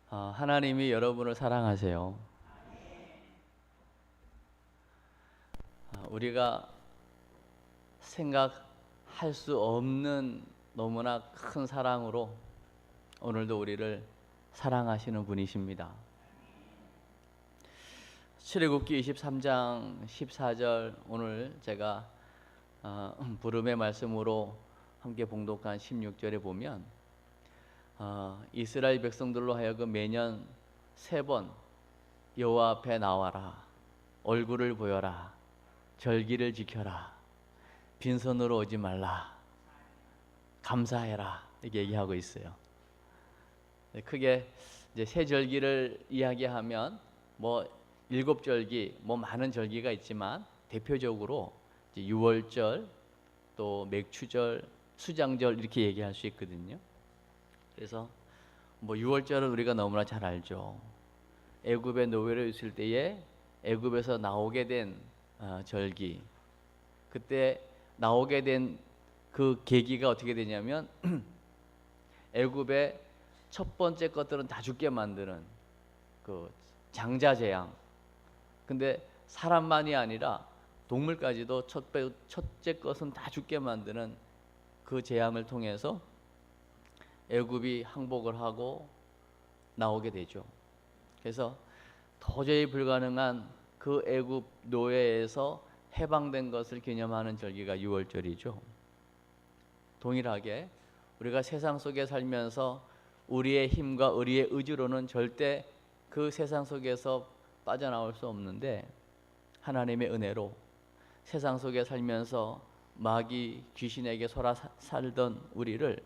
하나님이 여러분을 사랑하세요. 우리가 생각할 수 없는 너무나 큰 사랑으로 오늘도 우리를 사랑하시는 분이십니다. 출애굽기 23장 14절 오늘 제가 부름의 말씀으로 함께 봉독한 16절에 보면 이스라엘 백성들로 하여금 매년 3번 여호와 앞에 나와라, 얼굴을 보여라, 절기를 지켜라, 빈손으로 오지 말라, 감사해라, 이렇게 얘기하고 있어요. 크게 이제 세 절기를 이야기하면 7절기, 많은 절기가 있지만 대표적으로 이제 유월절, 또 맥추절, 수장절 이렇게 얘기할 수 있거든요. 그래서 유월절은 우리가 너무나 잘 알죠. 애굽의 노예로 있을 때에 애굽에서 나오게 된 절기. 그때 나오게 된 그 계기가 어떻게 되냐면 애굽의 첫 번째 것들은 다 죽게 만드는 그 장자재앙. 근데 사람만이 아니라 동물까지도 첫째 것은 다 죽게 만드는 그 재앙을 통해서 애굽이 항복을 하고 나오게 되죠. 그래서 도저히 불가능한 그 애굽 노예에서 해방된 것을 기념하는 절기가 유월절이죠. 동일하게 우리가 세상 속에 살면서 우리의 힘과 우리의 의지로는 절대 그 세상 속에서 빠져나올 수 없는데, 하나님의 은혜로 세상 속에 살면서 마귀 귀신에게 속아 살던 우리를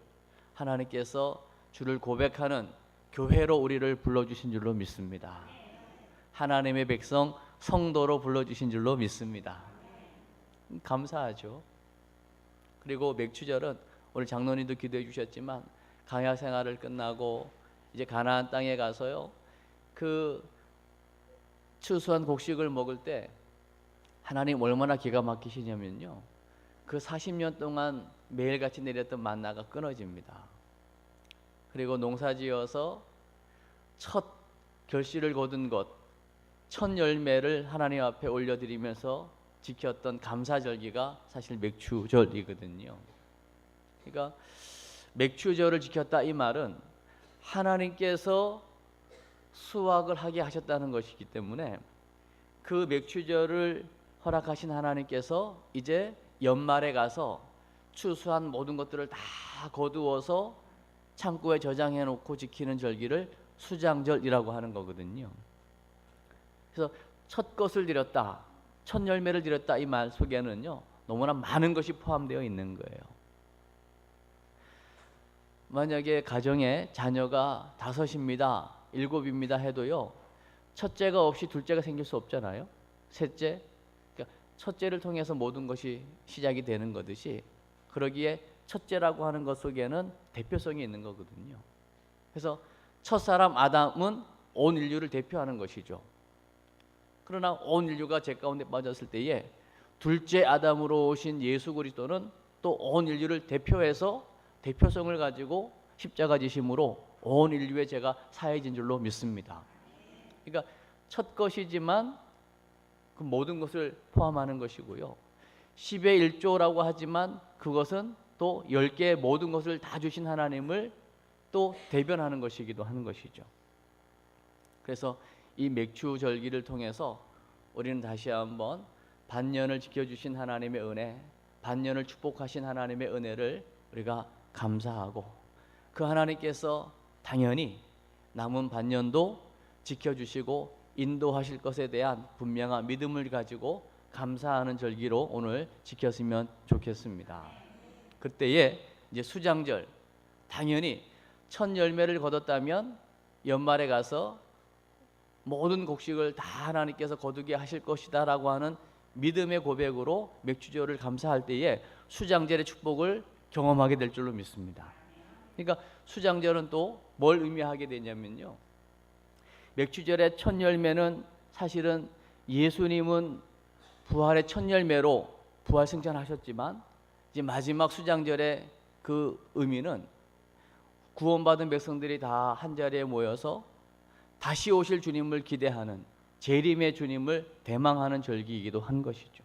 하나님께서 주를 고백하는 교회로 우리를 불러주신 줄로 믿습니다. 하나님의 백성 성도로 불러주신 줄로 믿습니다. 감사하죠. 그리고 맥추절은 오늘 장로님도 기도해 주셨지만 광야 생활을 끝나고 이제 가나안 땅에 가서요, 그 추수한 곡식을 먹을 때 하나님 얼마나 기가 막히시냐면요, 그 40년 동안 매일같이 내렸던 만나가 끊어집니다. 그리고 농사지어서 첫 결실을 거둔 것, 첫 열매를 하나님 앞에 올려드리면서 지켰던 감사절기가 사실 맥추절이거든요. 그러니까 맥추절을 지켰다 이 말은 하나님께서 수확을 하게 하셨다는 것이기 때문에 그 맥추절을 허락하신 하나님께서 이제 연말에 가서 추수한 모든 것들을 다 거두어서 창고에 저장해 놓고 지키는 절기를 수장절이라고 하는 거거든요. 그래서 첫 것을 드렸다, 첫 열매를 드렸다 이 말 속에는요 너무나 많은 것이 포함되어 있는 거예요. 만약에 가정에 자녀가 5입니다, 7입니다 해도요, 첫째가 없이 둘째가 생길 수 없잖아요. 셋째, 그러니까 첫째를 통해서 모든 것이 시작이 되는 거듯이, 그러기에 첫째라고 하는 것 속에는 대표성이 있는 거거든요. 그래서 첫사람 아담은 온 인류를 대표하는 것이죠. 그러나 온 인류가 죄 가운데 빠졌을 때에 둘째 아담으로 오신 예수 그리스도는 또 온 인류를 대표해서 대표성을 가지고 십자가 지심으로 온 인류의 죄가 사해진 줄로 믿습니다. 그러니까 첫 것이지만 그 모든 것을 포함하는 것이고요, 10의 1조라고 하지만 그것은 또 10개의 모든 것을 다 주신 하나님을 또 대변하는 것이기도 하는 것이죠. 그래서 이 맥추절기를 통해서 우리는 다시 한번 반년을 지켜주신 하나님의 은혜, 반년을 축복하신 하나님의 은혜를 우리가 감사하고, 그 하나님께서 당연히 남은 반년도 지켜주시고 인도하실 것에 대한 분명한 믿음을 가지고 감사하는 절기로 오늘 지켰으면 좋겠습니다. 그때에 이제 수장절, 당연히 첫 열매를 거뒀다면 연말에 가서 모든 곡식을 다 하나님께서 거두게 하실 것이다 라고 하는 믿음의 고백으로 맥추절을 감사할 때에 수장절의 축복을 경험하게 될 줄로 믿습니다. 그러니까 수장절은 또 뭘 의미하게 되냐면요, 맥추절의 첫 열매는 사실은 예수님은 부활의 첫 열매로 부활 승천하셨지만, 이제 마지막 수장절의 그 의미는 구원받은 백성들이 다 한 자리에 모여서 다시 오실 주님을 기대하는 재림의 주님을 대망하는 절기이기도 한 것이죠.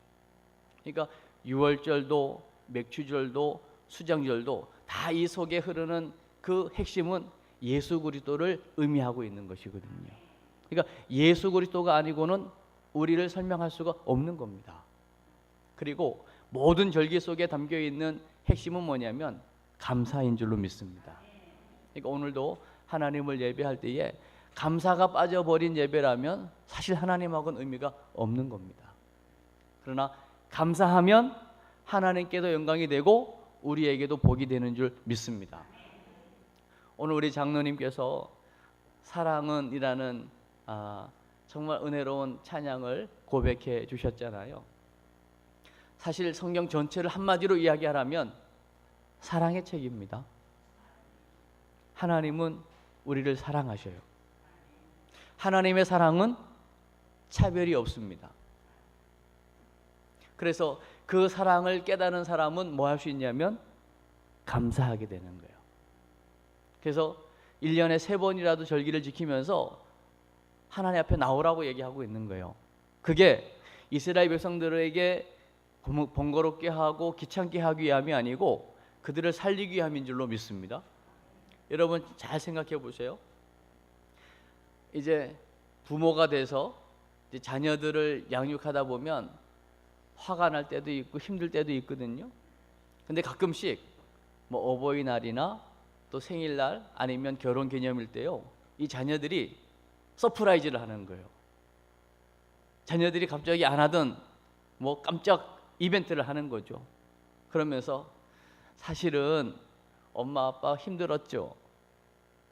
그러니까 유월절도 맥주절도 수장절도 다 이 속에 흐르는 그 핵심은 예수 그리스도를 의미하고 있는 것이거든요. 그러니까 예수 그리스도가 아니고는 우리를 설명할 수가 없는 겁니다. 그리고 모든 절기 속에 담겨 있는 핵심은 뭐냐면 감사인 줄로 믿습니다. 그러니까 오늘도 하나님을 예배할 때에 감사가 빠져버린 예배라면 사실 하나님하고는 의미가 없는 겁니다. 그러나 감사하면 하나님께도 영광이 되고 우리에게도 복이 되는 줄 믿습니다. 오늘 우리 장로님께서 사랑은이라는 정말 은혜로운 찬양을 고백해 주셨잖아요. 사실 성경 전체를 한마디로 이야기하라면 사랑의 책입니다. 하나님은 우리를 사랑하셔요. 하나님의 사랑은 차별이 없습니다. 그래서 그 사랑을 깨달은 사람은 뭐 할 수 있냐면 감사하게 되는 거예요. 그래서 1년에 3번이라도 절기를 지키면서 하나님 앞에 나오라고 얘기하고 있는 거예요. 그게 이스라엘 백성들에게 번거롭게 하고 귀찮게 하기 위함이 아니고 그들을 살리기 위함인 줄로 믿습니다. 여러분 잘 생각해 보세요. 이제 부모가 돼서 이제 자녀들을 양육하다 보면 화가 날 때도 있고 힘들 때도 있거든요. 근데 가끔씩 뭐 어버이날이나 또 생일날 아니면 결혼기념일 때요, 이 자녀들이 서프라이즈를 하는 거예요. 자녀들이 갑자기 안 하던 뭐 깜짝 이벤트를 하는 거죠. 그러면서 사실은 엄마 아빠 힘들었죠.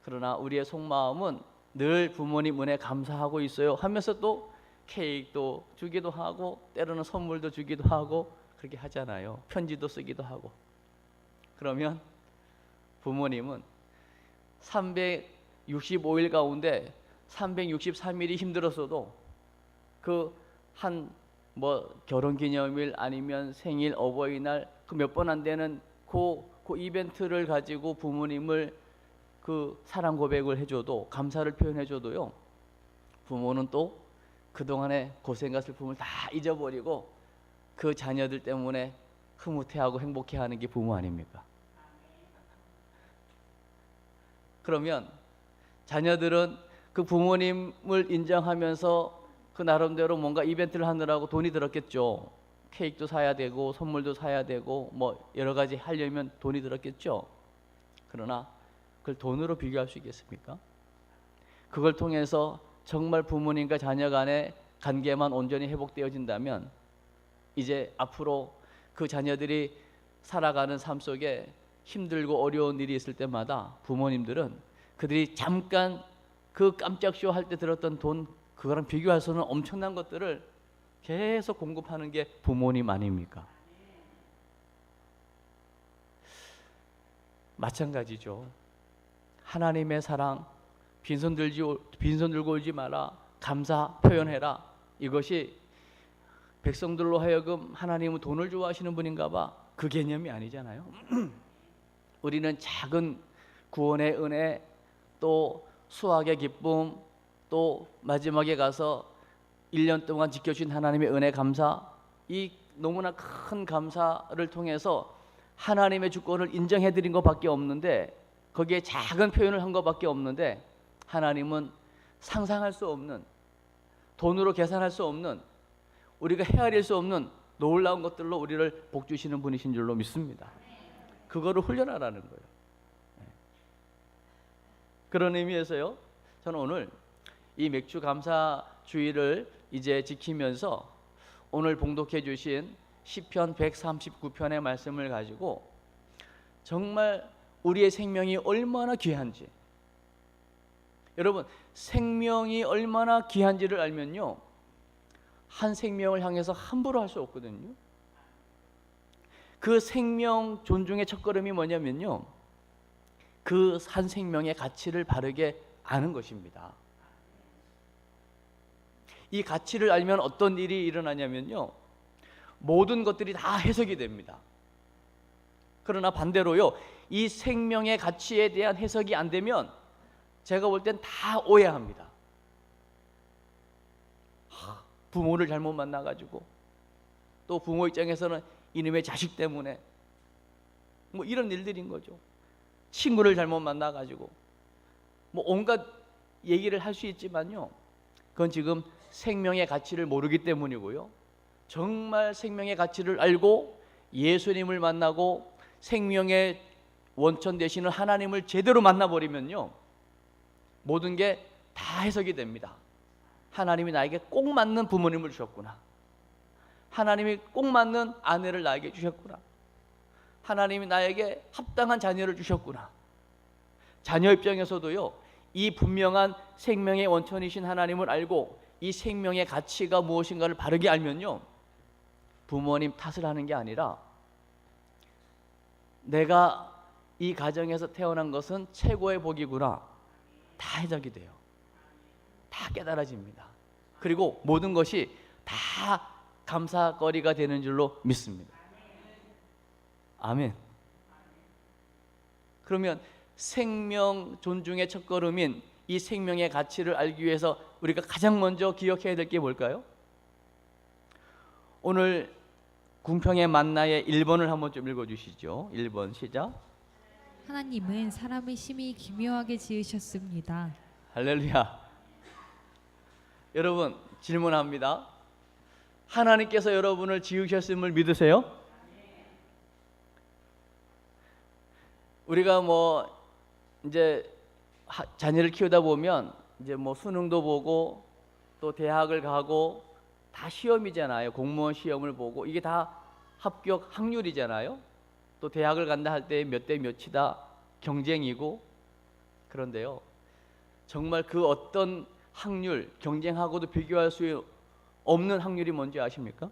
그러나 우리의 속마음은 늘 부모님 은혜 감사하고 있어요 하면서 또 케이크도 주기도 하고 때로는 선물도 주기도 하고 그렇게 하잖아요. 편지도 쓰기도 하고. 그러면 부모님은 365일 가운데 363일이 힘들었어도 그 한 뭐 결혼기념일 아니면 생일 어버이날 그 몇 번 안 되는 그 이벤트를 가지고 부모님을 그 사랑 고백을 해줘도 감사를 표현해줘도요, 부모는 또 그동안의 고생과 슬픔을 다 잊어버리고 그 자녀들 때문에 흐뭇해하고 행복해하는 게 부모 아닙니까? 그러면 자녀들은 그 부모님을 인정하면서 그 나름대로 뭔가 이벤트를 하느라고 돈이 들었겠죠. 케이크도 사야 되고 선물도 사야 되고 뭐 여러 가지 하려면 돈이 들었겠죠. 그러나 그걸 돈으로 비교할 수 있겠습니까? 그걸 통해서 정말 부모님과 자녀 간의 관계만 온전히 회복되어진다면 이제 앞으로 그 자녀들이 살아가는 삶 속에 힘들고 어려운 일이 있을 때마다 부모님들은 그들이 잠깐 그 깜짝 쇼 할 때 들었던 돈, 그거랑 비교할 수는 엄청난 것들을 계속 공급하는 게 부모님 아닙니까? 마찬가지죠. 하나님의 사랑, 빈손 들고 울지 마라, 감사 표현해라. 이것이 백성들로 하여금 하나님은 돈을 좋아하시는 분인가 봐. 그 개념이 아니잖아요. 우리는 작은 구원의 은혜, 또 수확의 기쁨, 또 마지막에 가서 1년 동안 지켜주신 하나님의 은혜 감사, 이 너무나 큰 감사를 통해서 하나님의 주권을 인정해드린 것밖에 없는데, 거기에 작은 표현을 한 것밖에 없는데, 하나님은 상상할 수 없는, 돈으로 계산할 수 없는, 우리가 헤아릴 수 없는 놀라운 것들로 우리를 복주시는 분이신 줄로 믿습니다. 그거를 훈련하라는 거예요. 그런 의미에서요, 저는 오늘 이 맥주 감사 주일을 이제 지키면서 오늘 봉독해 주신 시편 139편의 말씀을 가지고 정말 우리의 생명이 얼마나 귀한지, 여러분 생명이 얼마나 귀한지를 알면요, 한 생명을 향해서 함부로 할 수 없거든요. 그 생명 존중의 첫걸음이 뭐냐면요, 그 한 생명의 가치를 바르게 아는 것입니다. 이 가치를 알면 어떤 일이 일어나냐면요, 모든 것들이 다 해석이 됩니다. 그러나 반대로요, 이 생명의 가치에 대한 해석이 안 되면 제가 볼 땐 다 오해합니다. 부모를 잘못 만나가지고, 또 부모 입장에서는 이놈의 자식 때문에 뭐 이런 일들인 거죠. 친구를 잘못 만나가지고 뭐 온갖 얘기를 할 수 있지만요, 그건 지금 생명의 가치를 모르기 때문이고요. 정말 생명의 가치를 알고 예수님을 만나고 생명의 원천 되시는 하나님을 제대로 만나버리면요, 모든 게 다 해석이 됩니다. 하나님이 나에게 꼭 맞는 부모님을 주셨구나. 하나님이 꼭 맞는 아내를 나에게 주셨구나. 하나님이 나에게 합당한 자녀를 주셨구나. 자녀 입장에서도요, 이 분명한 생명의 원천이신 하나님을 알고 이 생명의 가치가 무엇인가를 바르게 알면요, 부모님 탓을 하는 게 아니라 내가 이 가정에서 태어난 것은 최고의 복이구나, 다 해석이 돼요. 다 깨달아집니다. 그리고 모든 것이 다 감사거리가 되는 줄로 믿습니다. 아멘. 그러면 생명 존중의 첫걸음인 이 생명의 가치를 알기 위해서 우리가 가장 먼저 기억해야 될 게 뭘까요? 오늘 궁평의 만나의 1번을 한번 좀 읽어주시죠. 1번 시작. 하나님은 사람을 심히 기묘하게 지으셨습니다. 할렐루야. 여러분, 질문합니다. 하나님께서 여러분을 지으셨음을 믿으세요? 우리가 뭐 이제 자녀를 키우다 보면 이제 뭐 수능도 보고 또 대학을 가고 다 시험이잖아요. 공무원 시험을 보고 이게 다 합격 확률이잖아요. 또 대학을 간다 할 때 몇 대 몇이다 경쟁이고. 그런데요, 정말 그 어떤 확률, 경쟁하고도 비교할 수 없는 확률이 뭔지 아십니까?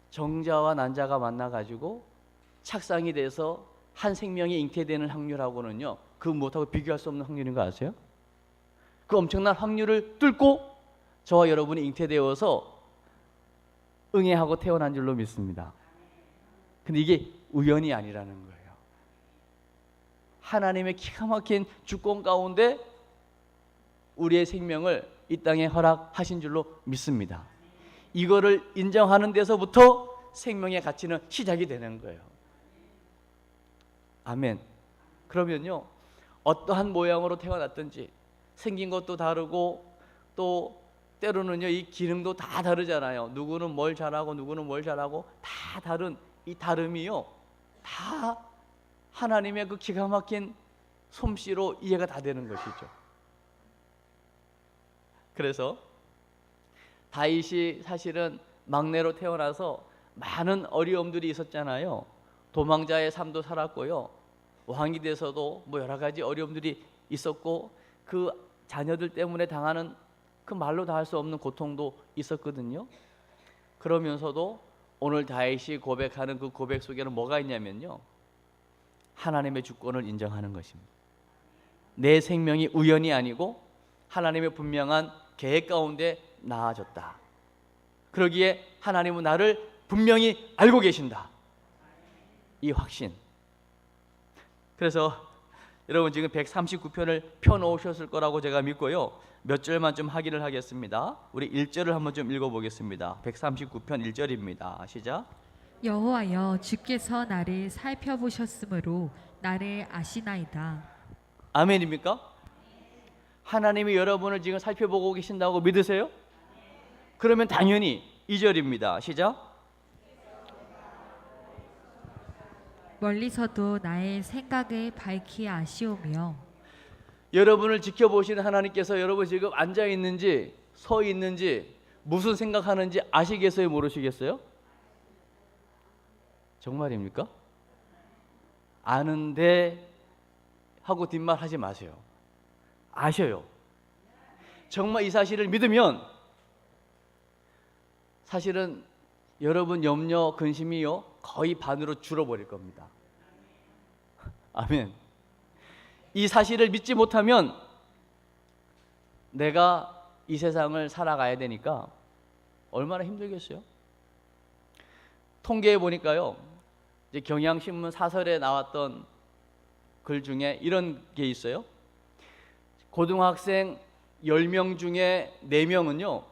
정자와 난자가 만나가지고 착상이 돼서 한 생명이 잉태되는 확률하고는요, 그 무엇하고 비교할 수 없는 확률인 거 아세요? 그 엄청난 확률을 뚫고 저와 여러분이 잉태되어서 응애하고 태어난 줄로 믿습니다. 근데 이게 우연이 아니라는 거예요. 하나님의 기가 막힌 주권 가운데 우리의 생명을 이 땅에 허락하신 줄로 믿습니다. 이거를 인정하는 데서부터 생명의 가치는 시작이 되는 거예요. 아멘. 그러면요, 어떠한 모양으로 태어났든지 생긴 것도 다르고 또 때로는요, 이 기능도 다 다르잖아요. 누구는 뭘 잘하고 누구는 뭘 잘하고 다 다른 이 다름이요, 다 하나님의 그 기가 막힌 솜씨로 이해가 다 되는 것이죠. 그래서 다윗이 사실은 막내로 태어나서 많은 어려움들이 있었잖아요. 도망자의 삶도 살았고요, 왕이 돼서도 뭐 여러 가지 어려움들이 있었고, 그 자녀들 때문에 당하는 그 말로 다 할 수 없는 고통도 있었거든요. 그러면서도 오늘 다윗이 고백하는 그 고백 속에는 뭐가 있냐면요, 하나님의 주권을 인정하는 것입니다. 내 생명이 우연이 아니고 하나님의 분명한 계획 가운데 나아졌다. 그러기에 하나님은 나를 분명히 알고 계신다, 이 확신. 그래서 여러분 지금 139편을 펴놓으셨을 거라고 제가 믿고요, 몇 절만 좀 확인을 하겠습니다. 우리 1절을 한번 좀 읽어보겠습니다. 139편 1절입니다. 시작. 여호와여, 주께서 나를 살펴보셨으므로 나를 아시나이다. 아멘입니까? 하나님이 여러분을 지금 살펴보고 계신다고 믿으세요? 그러면 당연히 2절입니다. 시작. 멀리서도 나의 생각을 밝히 아시오며. 여러분을 지켜보시는 하나님께서 여러분 지금 앉아 있는지 서 있는지 무슨 생각하는지 아시겠어요? 모르시겠어요? 정말입니까? 아는데 하고 뒷말 하지 마세요. 아셔요. 정말 이 사실을 믿으면 사실은 여러분 염려, 근심이요 거의 반으로 줄어버릴 겁니다. 아멘. 이 사실을 믿지 못하면 내가 이 세상을 살아가야 되니까 얼마나 힘들겠어요? 통계해 보니까요, 이제 경향신문 사설에 나왔던 글 중에 이런 게 있어요. 고등학생 10명 중에 4명은요,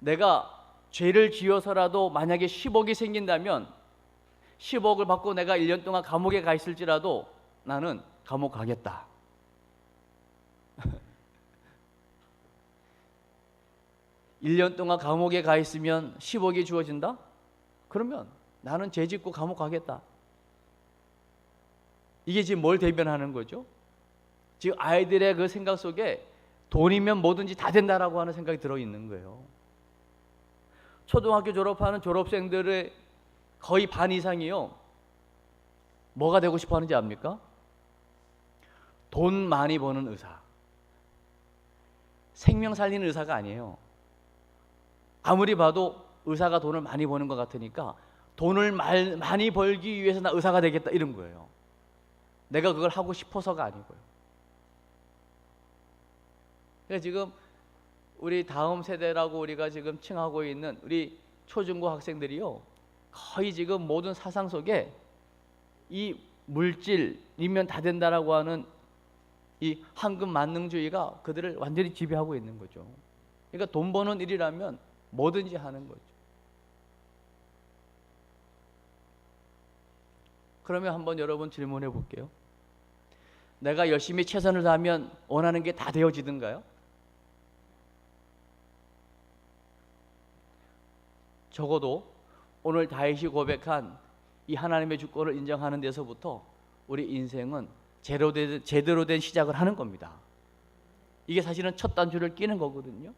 내가 죄를 지어서라도 만약에 10억이 생긴다면 10억을 받고 내가 1년 동안 감옥에 가 있을지라도 나는 감옥 가겠다. 1년 동안 감옥에 가 있으면 10억이 주어진다? 그러면 나는 죄 짓고 감옥 가겠다. 이게 지금 뭘 대변하는 거죠? 지금 아이들의 그 생각 속에 돈이면 뭐든지 다 된다라고 하는 생각이 들어있는 거예요. 초등학교 졸업하는 졸업생들의 거의 반 이상이요, 뭐가 되고 싶어 하는지 압니까? 돈 많이 버는 의사. 생명 살리는 의사가 아니에요. 아무리 봐도 의사가 돈을 많이 버는 것 같으니까 돈을 많이 벌기 위해서 나 의사가 되겠다, 이런 거예요. 내가 그걸 하고 싶어서가 아니고요. 그러니까 지금 우리 다음 세대라고 우리가 지금 칭하고 있는 우리 초중고 학생들이요, 거의 지금 모든 사상 속에 이 물질이면 다 된다라고 하는 이 황금 만능주의가 그들을 완전히 지배하고 있는 거죠. 그러니까 돈 버는 일이라면 뭐든지 하는 거죠. 그러면 한번 여러분 질문해 볼게요. 내가 열심히 최선을 다하면 원하는 게 다 되어지던가요? 적어도 오늘 다윗이 고백한 이 하나님의 주권을 인정하는 데서부터 우리 인생은 제대로 된 시작을 하는 겁니다. 이게 사실은 첫 단추를 끼는 거거든요.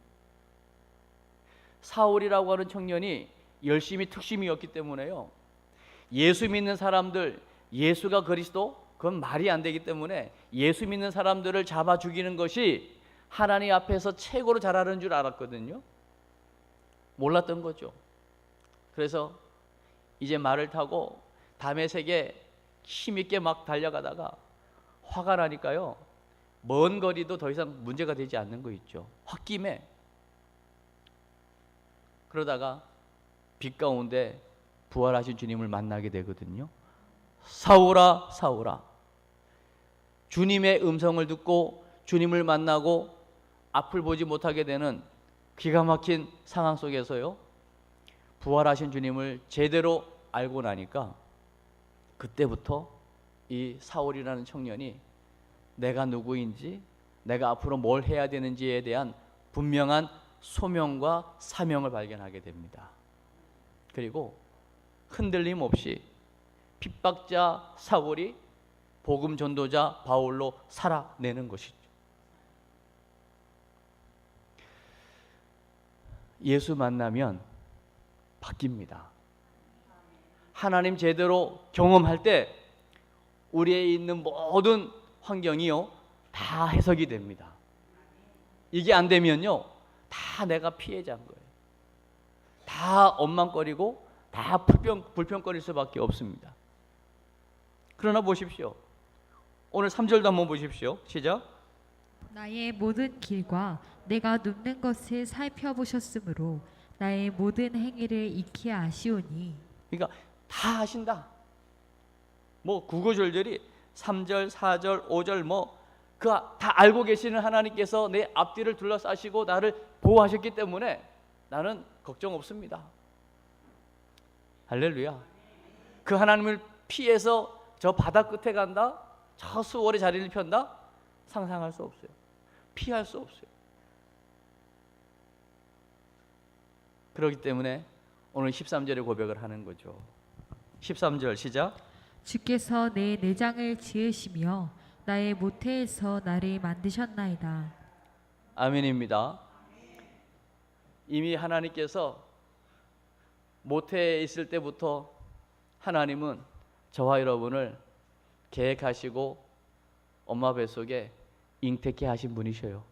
사울이라고 하는 청년이 열심히 특심이었기 때문에요, 예수 믿는 사람들, 예수가 그리스도, 그건 말이 안 되기 때문에 예수 믿는 사람들을 잡아 죽이는 것이 하나님 앞에서 최고로 잘하는 줄 알았거든요. 몰랐던 거죠. 그래서 이제 말을 타고 다메섹에 힘있게 막 달려가다가 화가 나니까요, 먼 거리도 더 이상 문제가 되지 않는 거 있죠. 홧김에. 그러다가 빛 가운데 부활하신 주님을 만나게 되거든요. 사울아, 사울아. 주님의 음성을 듣고 주님을 만나고 앞을 보지 못하게 되는 기가 막힌 상황 속에서요, 부활하신 주님을 제대로 알고 나니까 그때부터 이 사울이라는 청년이 내가 누구인지, 내가 앞으로 뭘 해야 되는지에 대한 분명한 소명과 사명을 발견하게 됩니다. 그리고 흔들림 없이 핍박자 사울이 복음 전도자 바울로 살아내는 것이죠. 예수 만나면 바뀝니다. 하나님 제대로 경험할 때 우리에 있는 모든 환경이요, 다 해석이 됩니다. 이게 안 되면요, 다 내가 피해자인 거예요. 다 엉망거리고 다 불평거릴 수밖에 없습니다. 그러나 보십시오. 오늘 3절도 한번 보십시오. 시작. 나의 모든 길과 내가 눕는 것을 살펴보셨으므로 나의 모든 행위를 익히 아시오니. 그러니까 다 아신다. 뭐 구구절절이 3절, 4절, 5절 뭐 그 다 알고 계시는 하나님께서 내 앞뒤를 둘러싸시고 나를 보호하셨기 때문에 나는 걱정 없습니다. 할렐루야. 그 하나님을 피해서 저 바다 끝에 간다, 저 수월의 자리를 편다, 상상할 수 없어요. 피할 수 없어요. 그렇기 때문에 오늘 13절의 고백을 하는 거죠. 13절 시작. 주께서 내 내장을 지으시며 나의 모태에서 나를 만드셨나이다. 아멘입니다. 이미 하나님께서 모태에 있을 때부터 하나님은 저와 여러분을 계획하시고 엄마 뱃속에 잉태케 하신 분이셔요.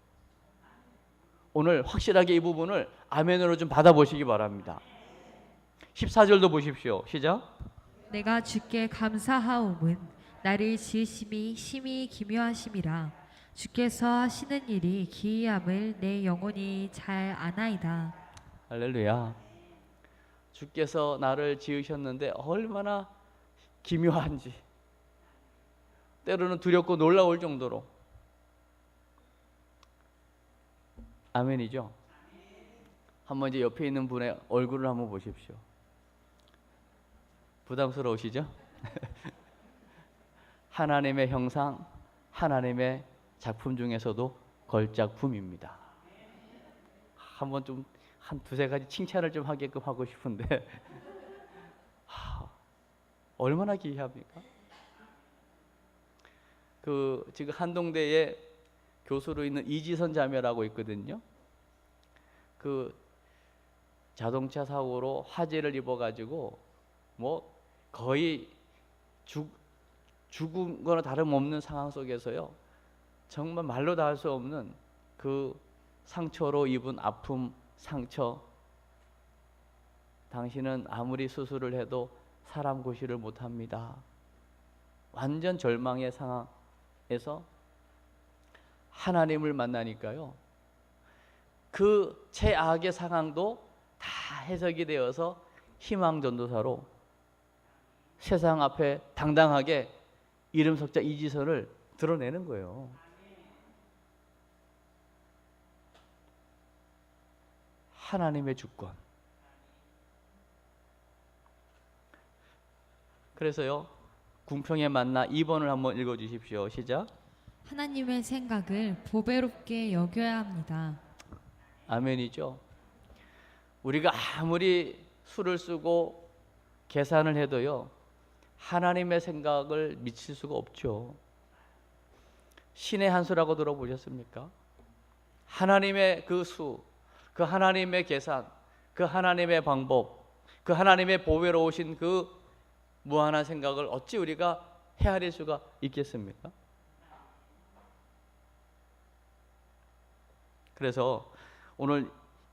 오늘 확실하게 이 부분을 아멘으로 좀 받아보시기 바랍니다. 14절도 보십시오. 시작. 내가 주께 감사하옴은 나를 지으심이 심히 기묘하심이라. 주께서 하시는 일이 기이함을 내 영혼이 잘 아나이다. 할렐루야. 주께서 나를 지으셨는데 얼마나 기묘한지, 때로는 두렵고 놀라울 정도로 아멘이죠. 한번 이제 옆에 있는 분의 얼굴을 한번 보십시오. 부담스러우시죠? 하나님의 형상, 하나님의 작품 중에서도 걸작품입니다. 한번 좀 한 두세 가지 칭찬을 좀 하게끔 하고 싶은데 얼마나 기이합니까? 그 지금 한동대에 교수로 있는 이지선 자매라고 있거든요. 그 자동차 사고로 화재를 입어가지고 뭐 거의 죽은 거나 다름없는 상황 속에서요, 정말 말로 다 할 수 없는 그 상처로 입은 아픔, 상처, 당신은 아무리 수술을 해도 사람 고시를 못합니다. 완전 절망의 상황에서 하나님을 만나니까요, 그 최악의 상황도 다 해석이 되어서 희망 전도사로 세상 앞에 당당하게 이름 석자 이지선을 드러내는 거예요. 하나님의 주권. 그래서요, 궁평에 만나 2번을 한번 읽어주십시오. 시작. 하나님의 생각을 보배롭게 여겨야 합니다. 아멘이죠. 우리가 아무리 수를 쓰고 계산을 해도요, 하나님의 생각을 미칠 수가 없죠. 신의 한 수라고 들어보셨습니까? 하나님의 그 수, 그 하나님의 계산, 그 하나님의 방법, 그 하나님의 보배로우신 그 무한한 생각을 어찌 우리가 헤아릴 수가 있겠습니까? 그래서 오늘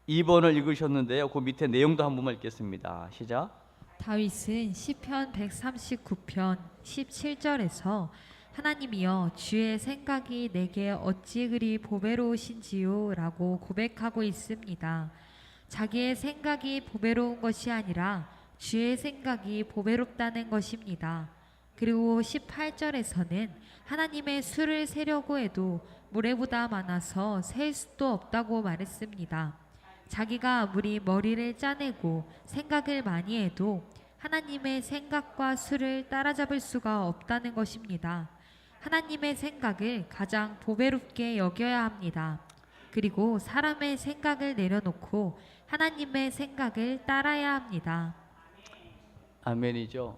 2번을 읽으셨는데요, 그 밑에 내용도 한 번만 읽겠습니다. 시작. 다윗은 시편 139편 17절에서 하나님이여 주의 생각이 내게 어찌 그리 보배로우신지요 라고 고백하고 있습니다. 자기의 생각이 보배로운 것이 아니라 주의 생각이 보배롭다는 것입니다. 그리고 18절에서는 하나님의 수를 세려고 해도 모래보다 많아서 셀 수도 없다고 말했습니다. 자기가 아무리 머리를 짜내고 생각을 많이 해도 하나님의 생각과 수를 따라잡을 수가 없다는 것입니다. 하나님의 생각을 가장 보배롭게 여겨야 합니다. 그리고 사람의 생각을 내려놓고 하나님의 생각을 따라야 합니다. 아멘이죠.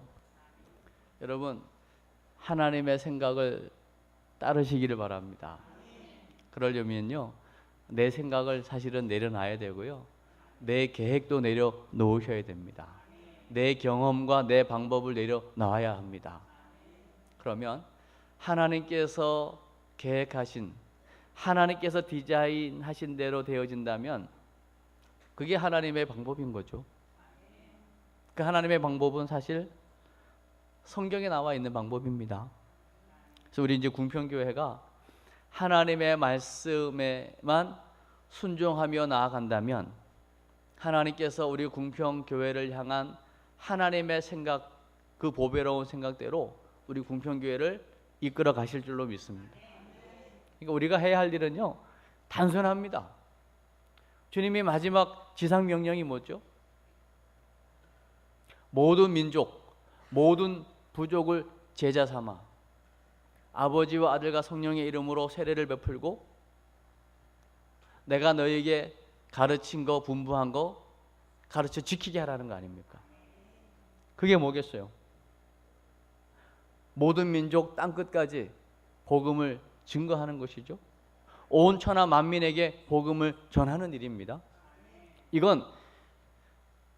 여러분, 하나님의 생각을 따르시기를 바랍니다. 그러려면요, 내 생각을 사실은 내려놔야 되고요, 내 계획도 내려놓으셔야 됩니다. 내 경험과 내 방법을 내려놔야 합니다. 그러면 하나님께서 계획하신, 하나님께서 디자인하신 대로 되어진다면 그게 하나님의 방법인 거죠. 그 하나님의 방법은 사실 성경에 나와 있는 방법입니다. 그래서 우리 이제 궁평교회가 하나님의 말씀에만 순종하며 나아간다면 하나님께서 우리 궁평교회를 향한 하나님의 생각, 그 보배로운 생각대로 우리 궁평교회를 이끌어 가실 줄로 믿습니다. 그러니까 우리가 해야 할 일은요, 단순합니다. 주님이 마지막 지상 명령이 뭐죠? 모든 민족, 모든 부족을 제자 삼아 아버지와 아들과 성령의 이름으로 세례를 베풀고 내가 너에게 가르친 거, 분부한 거 가르쳐 지키게 하라는 거 아닙니까? 그게 뭐겠어요? 모든 민족 땅끝까지 복음을 증거하는 것이죠. 온 천하 만민에게 복음을 전하는 일입니다. 이건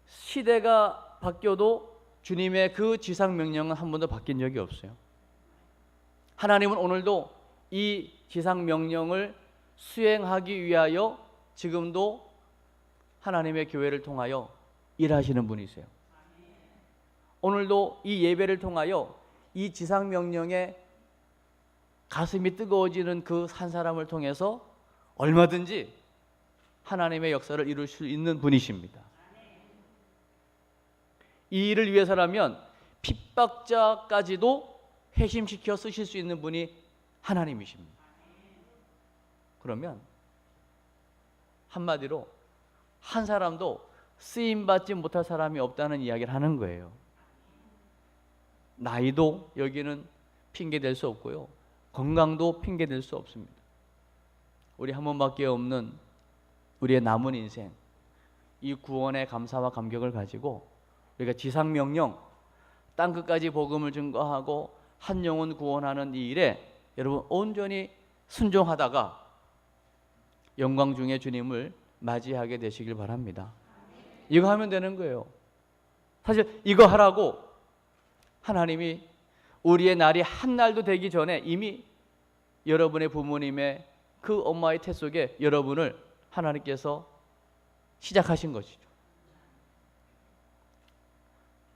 시대가 바뀌어도 주님의 그 지상 명령은 한 번도 바뀐 적이 없어요. 하나님은 오늘도 이 지상 명령을 수행하기 위하여 지금도 하나님의 교회를 통하여 일하시는 분이세요. 오늘도 이 예배를 통하여 이 지상 명령에 가슴이 뜨거워지는 그 한 사람을 통해서 얼마든지 하나님의 역사를 이룰 수 있는 분이십니다. 이 일을 위해서라면 핍박자까지도 회심시켜 쓰실 수 있는 분이 하나님이십니다. 그러면 한마디로 한 사람도 쓰임받지 못할 사람이 없다는 이야기를 하는 거예요. 나이도 여기는 핑계 댈 수 없고요, 건강도 핑계 댈 수 없습니다. 우리 한 번밖에 없는 우리의 남은 인생, 이 구원의 감사와 감격을 가지고 우리가 지상명령, 땅끝까지 복음을 증거하고 한 영혼 구원하는 이 일에 여러분 온전히 순종하다가 영광 중에 주님을 맞이하게 되시길 바랍니다. 이거 하면 되는 거예요. 사실 이거 하라고 하나님이 우리의 날이 한 날도 되기 전에 이미 여러분의 부모님의 그 엄마의 태 속에 여러분을 하나님께서 시작하신 것이죠.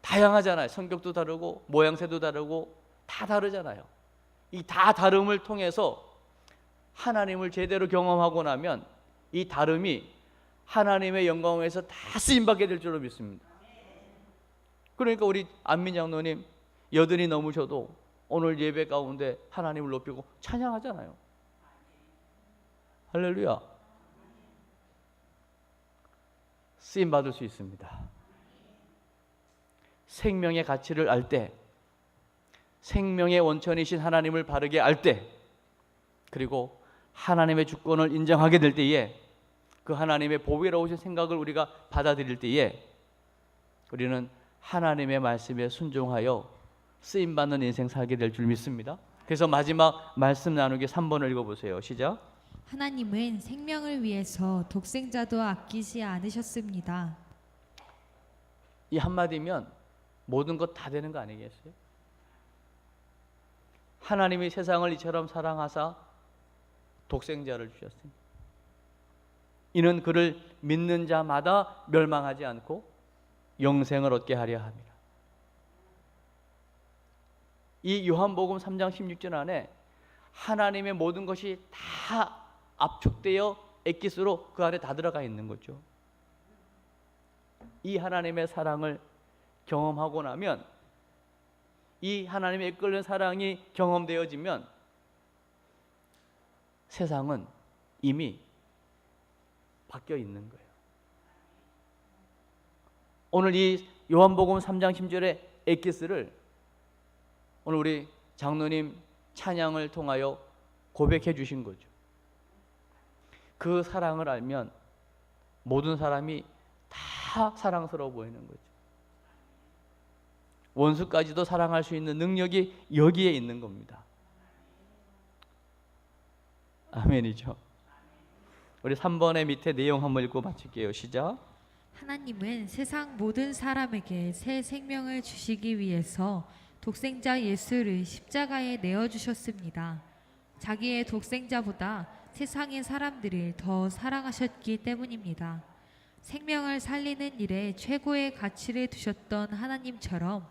다양하잖아요. 성격도 다르고 모양새도 다르고 다 다르잖아요. 이 다 다름을 통해서 하나님을 제대로 경험하고 나면 이 다름이 하나님의 영광에서 다 쓰임받게 될 줄로 믿습니다. 그러니까 우리 안민 장로님 80이 넘으셔도 오늘 예배 가운데 하나님을 높이고 찬양하잖아요. 할렐루야. 쓰임받을 수 있습니다. 생명의 가치를 알 때, 생명의 원천이신 하나님을 바르게 알 때, 그리고 하나님의 주권을 인정하게 될 때에, 그 하나님의 보배로우신 생각을 우리가 받아들일 때에 우리는 하나님의 말씀에 순종하여 쓰임받는 인생 살게 될 줄 믿습니다. 그래서 마지막 말씀 나누기 3번을 읽어보세요. 시작. 하나님은 생명을 위해서 독생자도 아끼지 않으셨습니다. 이 한마디면 모든 것 다 되는 거 아니겠어요? 하나님이 세상을 이처럼 사랑하사 독생자를 주셨습니다. 이는 그를 믿는 자마다 멸망하지 않고 영생을 얻게 하려 함이라. 이 요한복음 3장 16절 안에 하나님의 모든 것이 다 압축되어 엑기스로 그 안에 다 들어가 있는 거죠. 이 하나님의 사랑을 경험하고 나면, 이 하나님의 이끌는 사랑이 경험되어지면 세상은 이미 바뀌어 있는 거예요. 오늘 이 요한복음 3장 10절의 엑기스를 오늘 우리 장로님 찬양을 통하여 고백해 주신 거죠. 그 사랑을 알면 모든 사람이 다 사랑스러워 보이는 거죠. 원수까지도 사랑할 수 있는 능력이 여기에 있는 겁니다. 아멘이죠. 우리 3번의 밑에 내용 한번 읽고 마칠게요. 시작. 하나님은 세상 모든 사람에게 새 생명을 주시기 위해서 독생자 예수를 십자가에 내어주셨습니다. 자기의 독생자보다 세상의 사람들을 더 사랑하셨기 때문입니다. 생명을 살리는 일에 최고의 가치를 두셨던 하나님처럼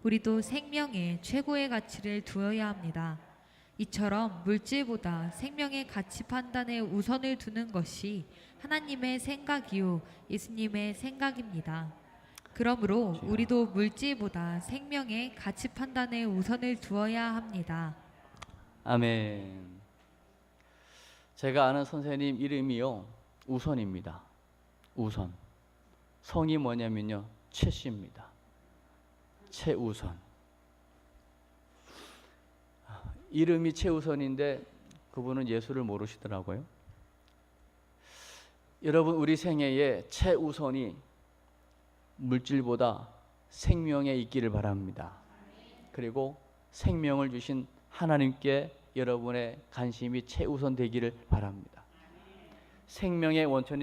우리도 생명에 최고의 가치를 두어야 합니다. 이처럼 물질보다 생명의 가치 판단에 우선을 두는 것이 하나님의 생각이요 예수님의 생각입니다. 그러므로 우리도 물질보다 생명의 가치 판단에 우선을 두어야 합니다. 아멘. 제가 아는 선생님 이름이요, 우선입니다. 우선. 성이 뭐냐면요, 최씨입니다. 최우선. 이름이 최우선인데 그분은 예수를 모르시더라고요. 여러분, 우리 생애에 최우선이 물질보다 생명에 있기를 바랍니다. 그리고 생명을 주신 하나님께 여러분의 관심이 최우선 되기를 바랍니다. 생명의 원천이